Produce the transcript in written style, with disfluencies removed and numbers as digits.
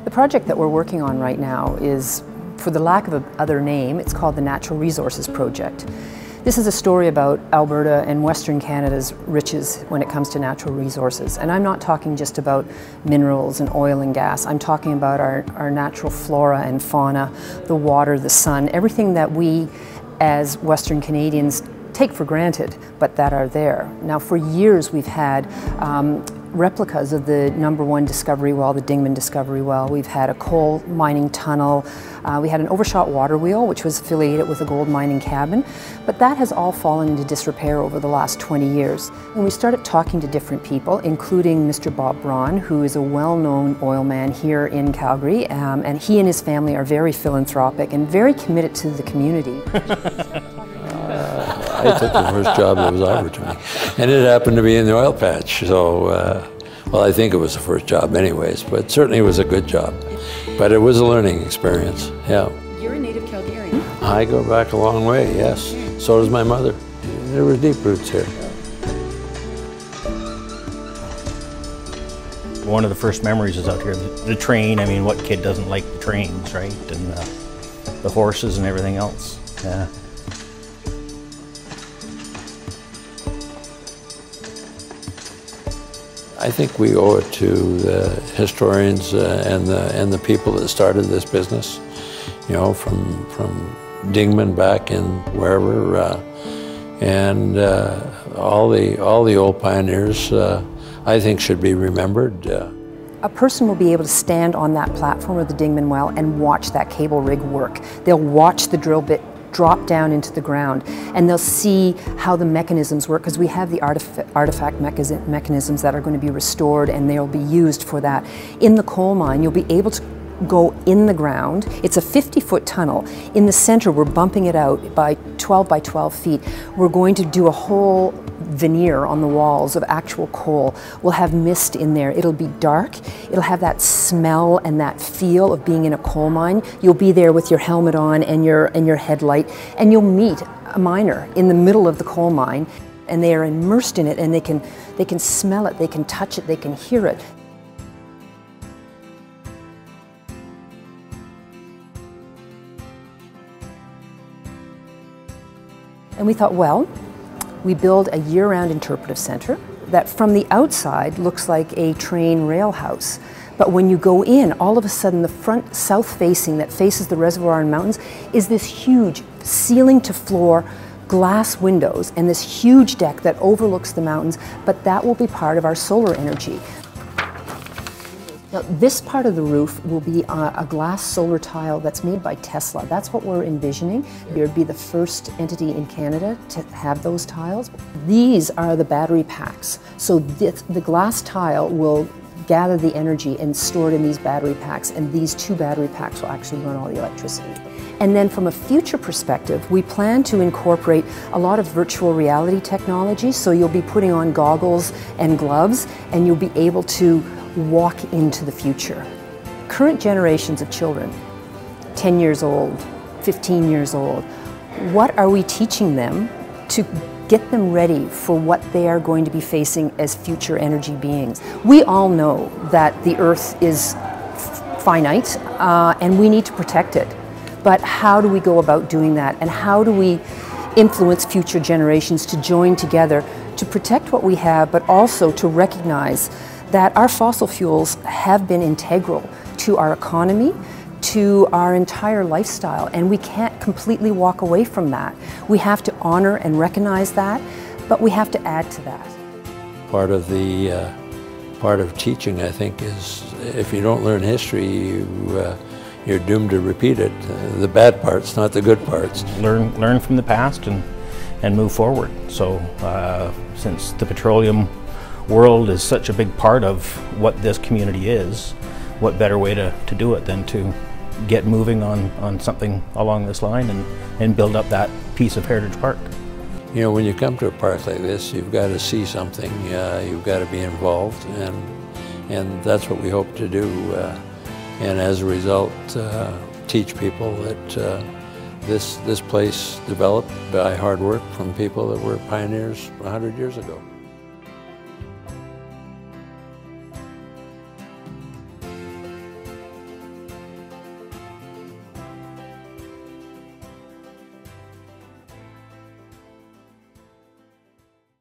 The project that we're working on right now is, for the lack of a other name, it's called the Natural Resources Project. This is a story about Alberta and Western Canada's riches when it comes to natural resources. And I'm not talking just about minerals and oil and gas. I'm talking about our natural flora and fauna, the water, the sun, everything that we as Western Canadians take for granted, but that are there. Now, for years we've had replicas of the #1 discovery well, the Dingman discovery well. We've had a coal mining tunnel. We had an overshot water wheel, which was affiliated with a gold mining cabin. But that has all fallen into disrepair over the last 20 years. And we started talking to different people, including Mr. Bob Braun, who is a well-known oil man here in Calgary. And he and his family are very philanthropic and very committed to the community. I took the first job that was offered to me, and it happened to be in the oil patch. So, well, I think it was the first job anyways, but certainly it was a good job. But it was a learning experience, yeah. You're a native Calgarian. I go back a long way, yes. So does my mother. There were deep roots here. One of the first memories is out here, the train. I mean, what kid doesn't like the trains, right? And the horses and everything else, yeah. I think we owe it to the historians and the people that started this business, you know, from Dingman back in wherever, and all the old pioneers, I think, should be remembered. A person will be able to stand on that platform of the Dingman well and watch that cable rig work. They'll watch the drill bit drop down into the ground, and they'll see how the mechanisms work, because we have the artifact mechanisms that are going to be restored, and they'll be used for that. In the coal mine, you'll be able to go in the ground. It's a 50-foot tunnel. In the center, we're bumping it out by 12 by 12 feet. We're going to do a whole veneer on the walls of actual coal. We'll have mist in there. It'll be dark. It'll have that smell and that feel of being in a coal mine. You'll be there with your helmet on and your headlight, and you'll meet a miner in the middle of the coal mine, and they are immersed in it, and they can smell it, they can touch it, they can hear it. And we thought, well, we build a year-round interpretive center that from the outside looks like a train rail house. But when you go in, all of a sudden the front south-facing that faces the reservoir and mountains is this huge ceiling-to-floor glass windows and this huge deck that overlooks the mountains, but that will be part of our solar energy. Now, this part of the roof will be a glass solar tile that's made by Tesla. That's what we're envisioning. We'd be the first entity in Canada to have those tiles. These are the battery packs. So the glass tile will gather the energy and store it in these battery packs, and these 2 battery packs will actually run all the electricity. And then from a future perspective, we plan to incorporate a lot of virtual reality technology, so you'll be putting on goggles and gloves, and you'll be able to walk into the future. Current generations of children, 10 years old, 15 years old, what are we teaching them to get them ready for what they are going to be facing as future energy beings? We all know that the Earth is finite and we need to protect it. But how do we go about doing that, and how do we influence future generations to join together to protect what we have, but also to recognize that our fossil fuels have been integral to our economy, to our entire lifestyle, and we can't completely walk away from that. We have to honor and recognize that, but we have to add to that. Part of teaching, I think, is if you don't learn history, you're doomed to repeat it. The bad parts, not the good parts. Learn from the past and move forward. So since the petroleum world is such a big part of what this community is, what better way to do it than to get moving on something along this line and build up that piece of Heritage Park. You know, when you come to a park like this, you've got to see something, you've got to be involved, and that's what we hope to do. And as a result, teach people that this place developed by hard work from people that were pioneers 100 years ago.